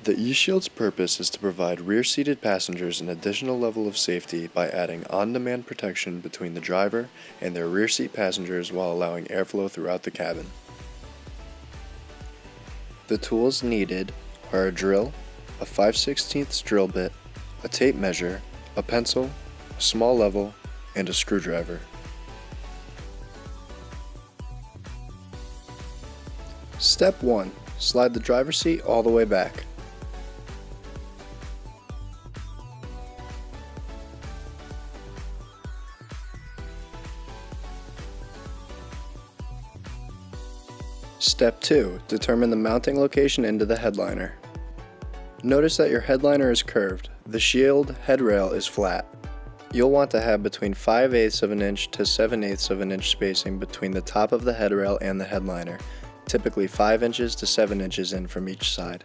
The e-shield's purpose is to provide rear-seated passengers an additional level of safety by adding on-demand protection between the driver and their rear seat passengers while allowing airflow throughout the cabin. The tools needed are a drill, a 5/16 drill bit, a tape measure, a pencil, a small level, and a screwdriver. Step 1. Slide the driver's seat all the way back. Step 2. Determine the mounting location into the headliner. Notice that your headliner is curved. The shield headrail is flat. You'll want to have between 5/8 of an inch to 7/8 of an inch spacing between the top of the headrail and the headliner, typically 5 inches to 7 inches in from each side.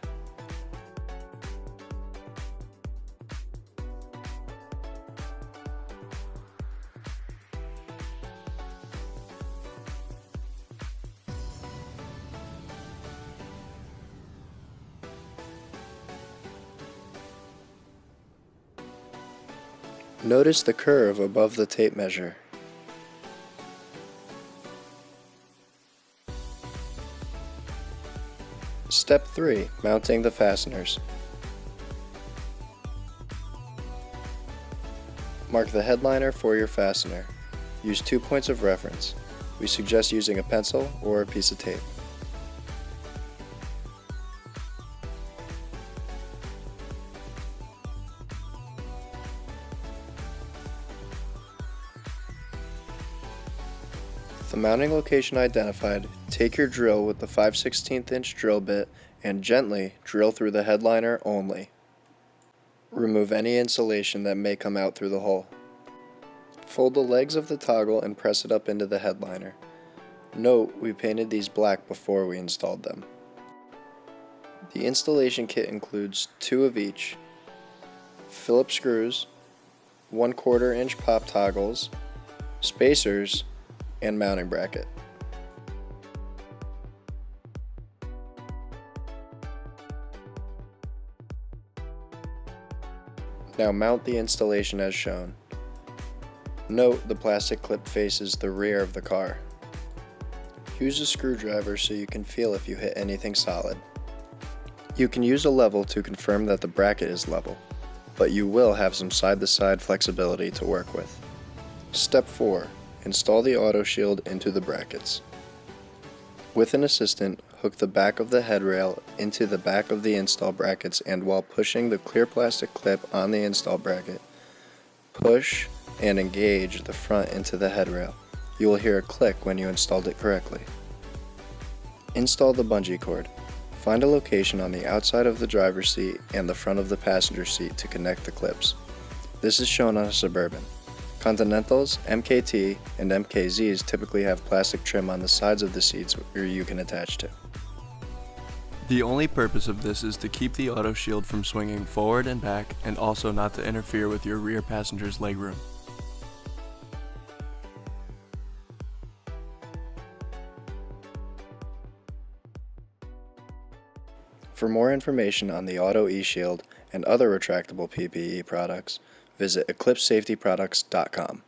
Notice the curve above the tape measure. Step 3. Mounting the fasteners. Mark the headliner for your fastener. Use 2 points of reference. We suggest using a pencil or a piece of tape. With the mounting location identified, take your drill with the 5/16 inch drill bit and gently drill through the headliner only. Remove any insulation that may come out through the hole. Fold the legs of the toggle and press it up into the headliner. Note, we painted these black before we installed them. The installation kit includes 2 of each, Phillips screws, 1/4 inch pop toggles, spacers, and mounting bracket. Now mount the installation as shown. Note the plastic clip faces the rear of the car. Use a screwdriver so you can feel if you hit anything solid. You can use a level to confirm that the bracket is level, but you will have some side-to-side flexibility to work with. Step 4. Install the auto shield into the brackets. With an assistant, hook the back of the headrail into the back of the install brackets, and while pushing the clear plastic clip on the install bracket, push and engage the front into the headrail. You will hear a click when you installed it correctly. Install the bungee cord. Find a location on the outside of the driver's seat and the front of the passenger seat to connect the clips. This is shown on a Suburban. Continentals, MKT, and MKZs typically have plastic trim on the sides of the seats where you can attach to. The only purpose of this is to keep the auto shield from swinging forward and back, and also not to interfere with your rear passenger's legroom. For more information on the Auto eShield and other retractable PPE products, visit eclipsesafetyproducts.com.